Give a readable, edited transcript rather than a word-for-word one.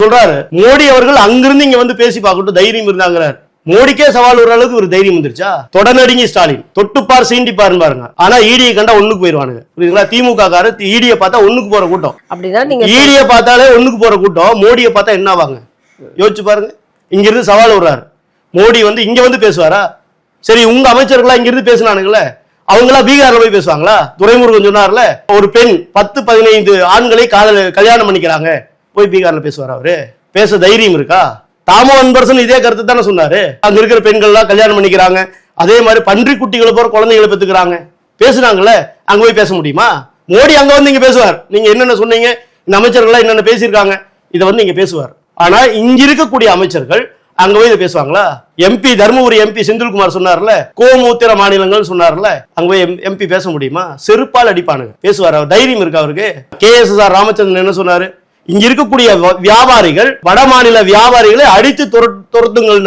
சொல்றாரு மோடி அவர்கள் அங்கிருந்து இங்க வந்து பேசி பார்க்கட்டும் தைரியம் இருந்தாங்கிறார். மோடிக்கே சவால் ஒரு அளவுக்கு ஒரு தைரியம் வந்துருச்சா? தொடநடுங்கி ஸ்டாலின் தொட்டுப்பார் சீண்டிப்பார் பாருங்க. ஆனா ஈடியை கண்டா ஒண்ணுக்கு போயிருவானுங்க. புரியுதுங்களா? திமுக காரு ஈடியை பார்த்தா ஒண்ணுக்கு போற கூட்டம். ஈடியை பார்த்தாலே ஒண்ணுக்கு போற கூட்டம். மோடியை பார்த்தா என்ன ஆவாங்க யோசிச்சு பாருங்க. இங்க இருந்து சவால் விடுறாரு. மோடி வந்து இங்க வந்து பேசுவாரா? சரி, உங்க அமைச்சர்களா இங்க இருந்து பேசினானுங்களே, அவங்களா பீகார்ல போய் பேசுவாங்களா? துரைமுருகன் சொன்னார்ல, ஒரு பெண் 10-15 ஆண்களை கல்யாணம் பண்ணிக்கிறாங்க, போய் பீகார்ல பேசுவார். அவரு பேச தைரியம் இருக்கா? தாமோ அன்பரசன் இதே கருத்து தானே சொன்னாரு. அங்க இருக்கிற பெண்கள் எல்லாம் கல்யாணம் பண்ணிக்கிறாங்க, அதே மாதிரி பன்றி குட்டிகளை போற குழந்தைகளை பெத்துக்கிறாங்க, பேசுனாங்கல்ல. அங்க போய் பேச முடியுமா? மோடி அங்க வந்து இங்க பேசுவார். நீங்க என்னென்ன சொன்னீங்க, இந்த அமைச்சர்கள் என்னென்ன பேசியிருக்காங்க, இதை வந்து இங்க பேசுவார். ஆனா இங்க இருக்கக்கூடிய அமைச்சர்கள் அங்க போய் இதை பேசுவாங்களா? எம்பி தர்மபுரி எம்பி செந்தில்குமார் சொன்னார்ல, கோமூத்திர மாநிலங்கள் சொன்னார்ல, அங்க போய் எம்பி பேச முடியுமா? செருப்பால் அடிப்பானுங்க. பேசுவார். அவர் தைரியம் இருக்கா அவருக்கு? KSSR ராமச்சந்திரன் என்ன சொன்னாரு? இங்க இருக்கக்கூடிய வியாபாரிகள் வட மாநில வியாபாரிகளை அடித்து துரத்துங்கள்.